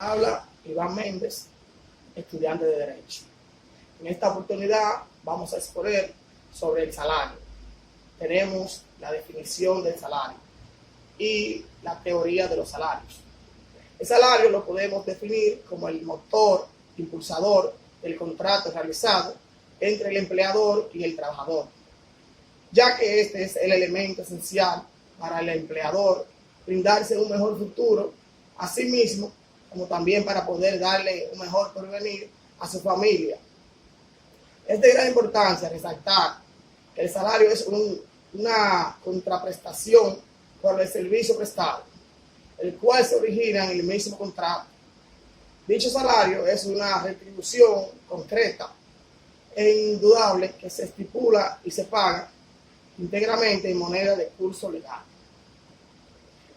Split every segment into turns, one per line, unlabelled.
Habla Iván Méndez, estudiante de Derecho. En esta oportunidad vamos a exponer sobre el salario. Tenemos la definición del salario y la teoría de los salarios. El salario lo podemos definir como el motor impulsador del contrato realizado entre el empleador y el trabajador, ya que este es el elemento esencial para el empleador brindarse un mejor futuro a sí mismo, como también para poder darle un mejor porvenir a su familia. Es de gran importancia resaltar que el salario es una contraprestación por el servicio prestado, el cual se origina en el mismo contrato. Dicho salario es una retribución concreta e indudable que se estipula y se paga íntegramente en moneda de curso legal.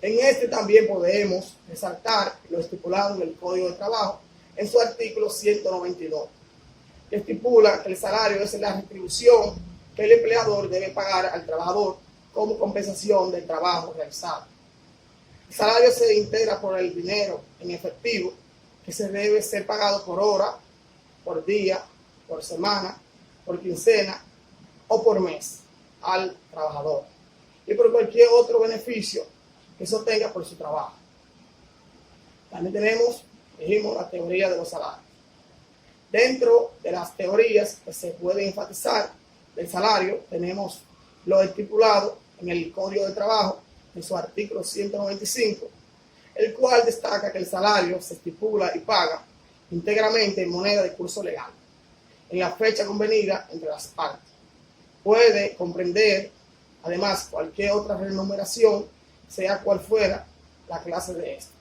En este también podemos resaltar lo estipulado en el Código de Trabajo en su artículo 192, que estipula que el salario es la retribución que el empleador debe pagar al trabajador como compensación del trabajo realizado. El salario se integra por el dinero en efectivo que se debe ser pagado por hora, por día, por semana, por quincena o por mes al trabajador, y por cualquier otro beneficio que se obtenga por su trabajo. También dijimos, la teoría de los salarios. Dentro de las teorías que se puede enfatizar del salario, tenemos lo estipulado en el Código de Trabajo, en su artículo 195, el cual destaca que el salario se estipula y paga íntegramente en moneda de curso legal, en la fecha convenida entre las partes. Puede comprender, además, cualquier otra remuneración, sea cual fuera la clase de esta.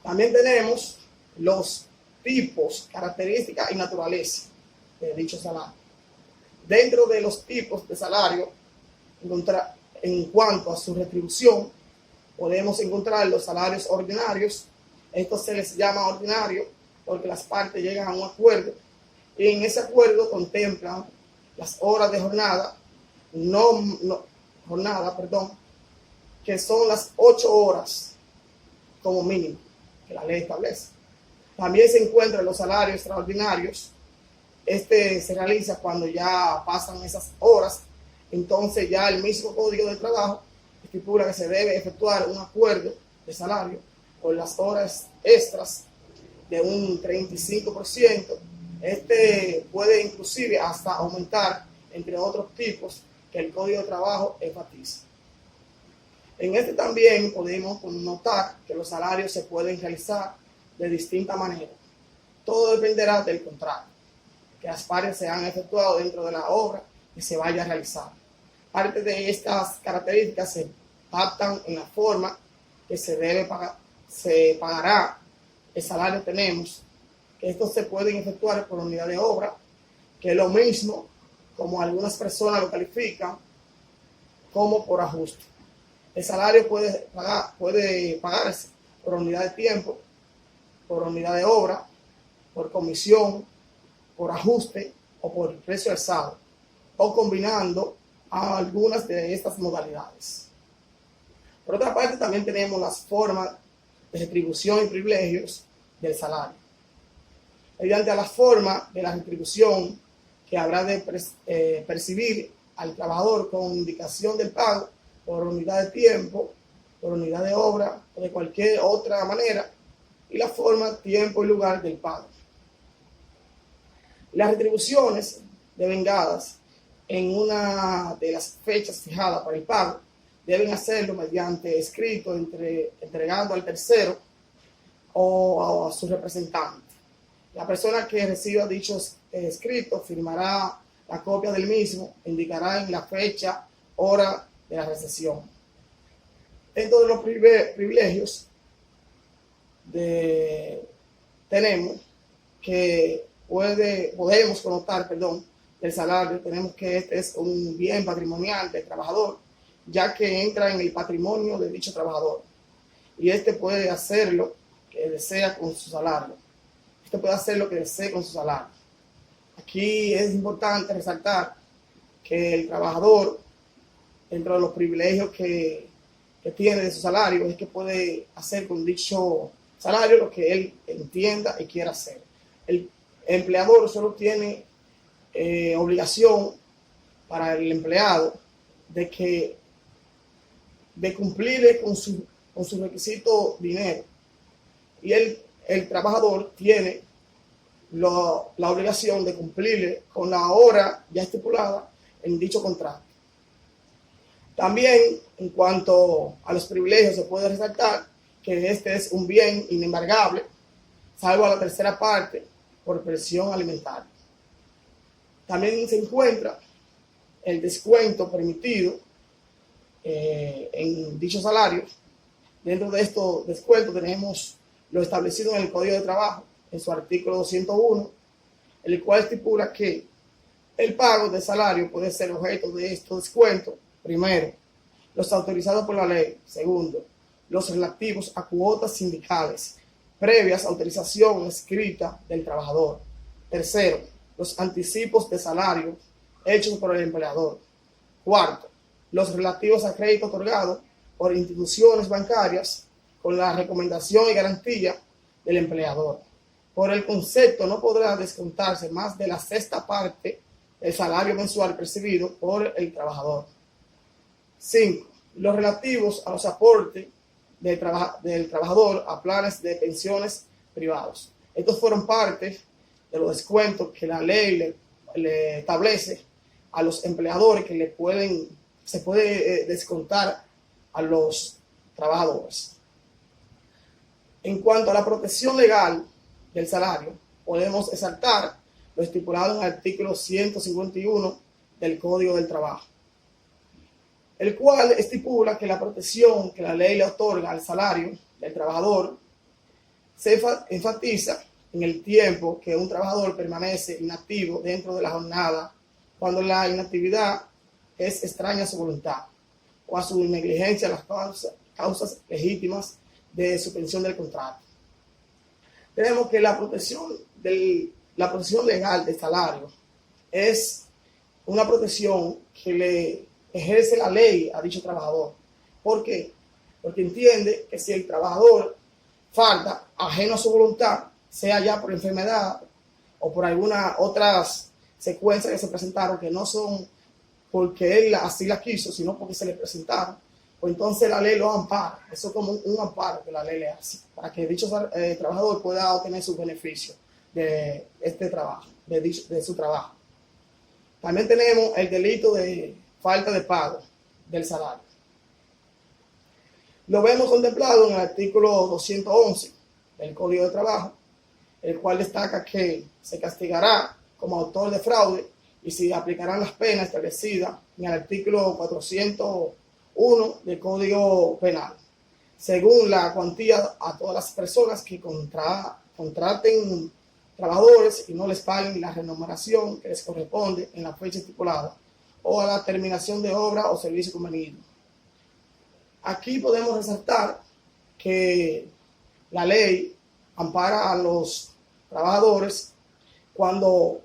También tenemos los tipos, características y naturaleza de dicho salario. Dentro de los tipos de salario, en cuanto a su retribución, podemos encontrar los salarios ordinarios. Estos se les llama ordinario porque las partes llegan a un acuerdo y en ese acuerdo contemplan las horas de jornada, que son las 8 horas como mínimo que la ley establece. También se encuentran los salarios extraordinarios. Este se realiza cuando ya pasan esas horas, entonces ya el mismo Código de Trabajo estipula que se debe efectuar un acuerdo de salario por las horas extras de un 35%. Este puede inclusive hasta aumentar, entre otros tipos que el Código de Trabajo enfatiza. En este también podemos notar que los salarios se pueden realizar de distinta manera. Todo dependerá del contrato, que las partes se han efectuado dentro de la obra que se vaya a realizar. Parte de estas características se adaptan en la forma que se pagará el salario. Tenemos que estos se pueden efectuar por unidad de obra, que es lo mismo como algunas personas lo califican como por ajuste. El salario puede pagarse por unidad de tiempo, por unidad de obra, por comisión, por ajuste o por precio alzado, o combinando a algunas de estas modalidades. Por otra parte, también tenemos las formas de retribución y privilegios del salario. Mediante la forma de la retribución que habrá de percibir al trabajador con indicación del pago por unidad de tiempo, por unidad de obra o de cualquier otra manera, y la forma, tiempo y lugar del pago. Las retribuciones devengadas en una de las fechas fijadas para el pago deben hacerlo mediante escrito entregando al tercero o a su representante. La persona que reciba dichos escritos firmará la copia del mismo, indicará en la fecha, hora de la recepción. Dentro de los privilegios tenemos que podemos connotar, del salario, tenemos que este es un bien patrimonial del trabajador, ya que entra en el patrimonio de dicho trabajador, y este puede hacer lo que desea con su salario. Aquí es importante resaltar que el trabajador, dentro de los privilegios que tiene de su salario, es que puede hacer con dicho salario lo que él entienda y quiera hacer. El empleador solo tiene obligación para el empleado de cumplir con su requisito dinero, y el trabajador tiene la obligación de cumplir con la hora ya estipulada en dicho contrato. También, en cuanto a los privilegios, se puede resaltar que este es un bien inembargable, salvo a la tercera parte por presión alimentaria. También se encuentra el descuento permitido en dichos salarios. Dentro de estos descuentos tenemos lo establecido en el Código de Trabajo, en su artículo 201, el cual estipula que el pago de salario puede ser objeto de estos descuentos. Primero, los autorizados por la ley. Segundo, los relativos a cuotas sindicales, previas autorización escrita del trabajador. Tercero, los anticipos de salario hechos por el empleador. Cuarto, los relativos a crédito otorgado por instituciones bancarias con la recomendación y garantía del empleador. Por el concepto, no podrá descontarse más de la sexta parte del salario mensual percibido por el trabajador. 5. Los relativos a los aportes del trabajador a planes de pensiones privados. Estos fueron parte de los descuentos que la ley le establece a los empleadores que se puede descontar a los trabajadores. En cuanto a la protección legal del salario, podemos exaltar lo estipulado en el artículo 151 del Código del Trabajo, el cual estipula que la protección que la ley le otorga al salario del trabajador se enfatiza en el tiempo que un trabajador permanece inactivo dentro de la jornada, cuando la inactividad es extraña a su voluntad o a su negligencia las causas legítimas de suspensión del contrato. Tenemos que la protección legal del salario es una protección que le ejerce la ley a dicho trabajador. ¿Por qué? Porque entiende que si el trabajador falta ajeno a su voluntad, sea ya por enfermedad o por algunas otras secuencias que se presentaron que no son porque él así las quiso, sino porque se le presentaron, pues entonces la ley lo ampara. Eso es como un amparo que la ley le hace para que dicho trabajador pueda obtener sus beneficios de este trabajo, de su trabajo. También tenemos el delito de falta de pago del salario. Lo vemos contemplado en el artículo 211 del Código de Trabajo, el cual destaca que se castigará como autor de fraude y se aplicarán las penas establecidas en el artículo 401 del Código Penal, según la cuantía a todas las personas que contraten trabajadores y no les paguen la remuneración que les corresponde en la fecha estipulada o a la terminación de obra o servicio convenido. Aquí podemos resaltar que la ley ampara a los trabajadores cuando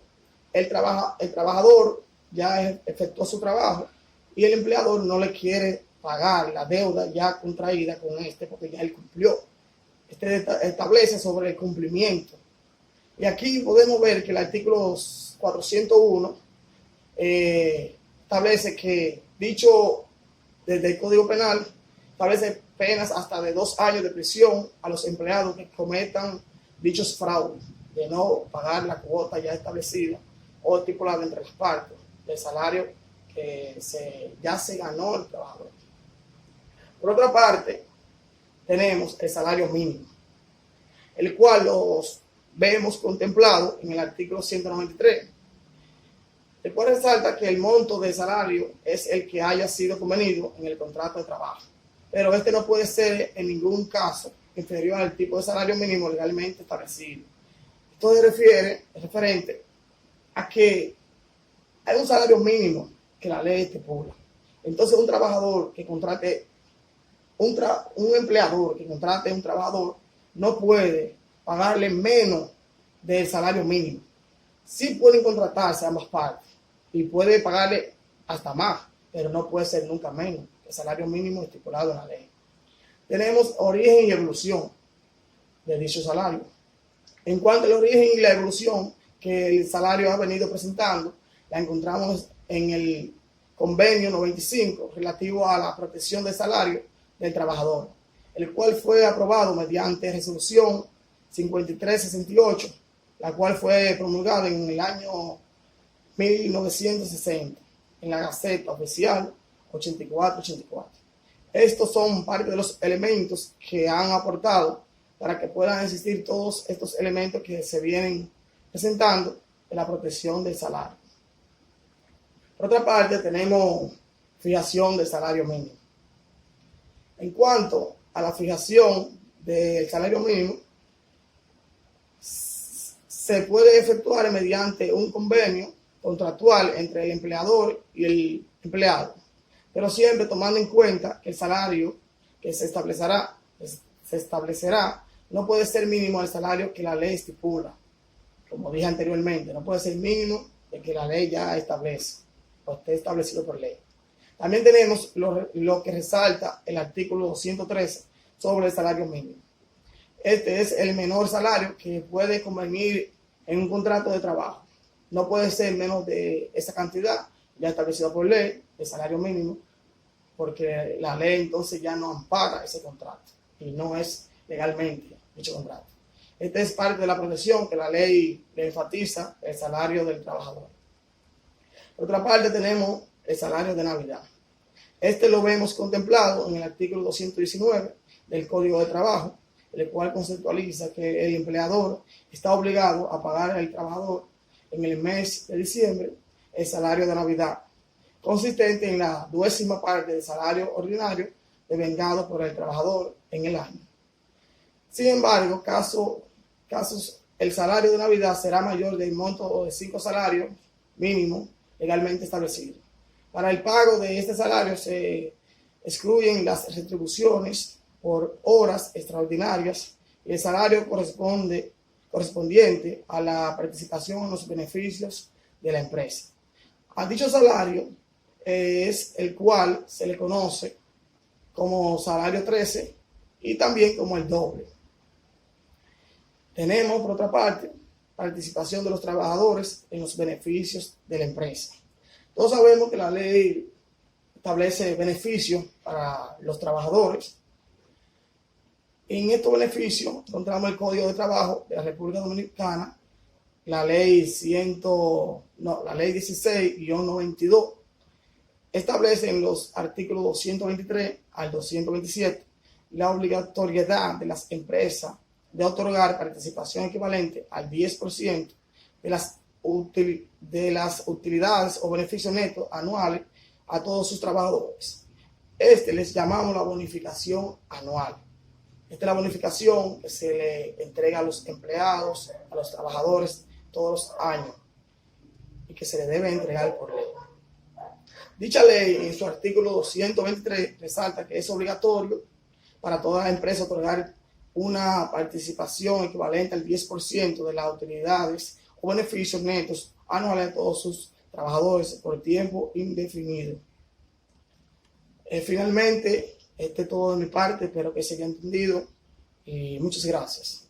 el trabajador ya efectuó su trabajo y el empleador no le quiere pagar la deuda ya contraída con porque ya él cumplió. Establece sobre el cumplimiento. Y aquí podemos ver que el artículo 401 establece que dicho desde el Código Penal establece penas hasta de 2 años de prisión a los empleados que cometan dichos fraudes de no pagar la cuota ya establecida o estipulada entre las partes del salario que ya se ganó el trabajador. Por otra parte, tenemos el salario mínimo, el cual los vemos contemplado en el artículo 193, el cual resalta que el monto del salario es el que haya sido convenido en el contrato de trabajo, pero este no puede ser en ningún caso inferior al tipo de salario mínimo legalmente establecido. Esto se refiere, es referente a que hay un salario mínimo que la ley estipula. Entonces un trabajador que contrate, un empleador que contrate a un trabajador no puede pagarle menos del salario mínimo. Sí pueden contratarse ambas partes y puede pagarle hasta más, pero no puede ser nunca menos que el salario mínimo estipulado en la ley. Tenemos origen y evolución. de dicho salario. En cuanto al origen y la evolución que el salario ha venido presentando, la encontramos en el convenio 95 relativo a la protección del salario del trabajador, el cual fue aprobado mediante resolución 5368, la cual fue promulgada en el año 1960 en la Gaceta Oficial 8484. Estos son parte de los elementos que han aportado para que puedan existir todos estos elementos que se vienen presentando en la protección del salario. Por otra parte, tenemos fijación del salario mínimo. En cuanto a la fijación del salario mínimo, se puede efectuar mediante un convenio contractual entre el empleador y el empleado, pero siempre tomando en cuenta que el salario que se establecerá no puede ser mínimo al salario que la ley estipula. Como dije anteriormente, no puede ser mínimo el que la ley ya establece o esté establecido por ley. También tenemos lo que resalta el artículo 213 sobre el salario mínimo. Este es el menor salario que puede convenir en un contrato de trabajo. No puede ser menos de esa cantidad ya establecida por ley, el salario mínimo, porque la ley entonces ya no ampara ese contrato y no es legalmente dicho contrato. Esta es parte de la protección que la ley le enfatiza, el salario del trabajador. Por otra parte, tenemos el salario de Navidad. Este lo vemos contemplado en el artículo 219 del Código de Trabajo, el cual conceptualiza que el empleador está obligado a pagar al trabajador en el mes de diciembre el salario de Navidad, consistente en la 12ª parte del salario ordinario devengado por el trabajador en el año. Sin embargo, casos el salario de Navidad será mayor del monto de 5 salarios mínimos legalmente establecidos. Para el pago de este salario se excluyen las retribuciones por horas extraordinarias y el salario correspondiente a la participación en los beneficios de la empresa. A dicho salario es el cual se le conoce como salario 13 y también como el doble. Tenemos, por otra parte, participación de los trabajadores en los beneficios de la empresa. Todos sabemos que la ley establece beneficios para los trabajadores. En estos beneficios encontramos el Código de Trabajo de la República Dominicana, la ley 16-92, establece en los artículos 223 al 227 la obligatoriedad de las empresas de otorgar participación equivalente al 10% de las utilidades o beneficios netos anuales a todos sus trabajadores. Les llamamos la bonificación anual. Esta es la bonificación que se le entrega a los empleados, a los trabajadores todos los años y que se le debe entregar por ley. Dicha ley, en su artículo 223, resalta que es obligatorio para todas las empresas otorgar una participación equivalente al 10% de las utilidades o beneficios netos anuales a todos sus trabajadores por tiempo indefinido. Finalmente, este es todo de mi parte, espero que se haya entendido y muchas gracias.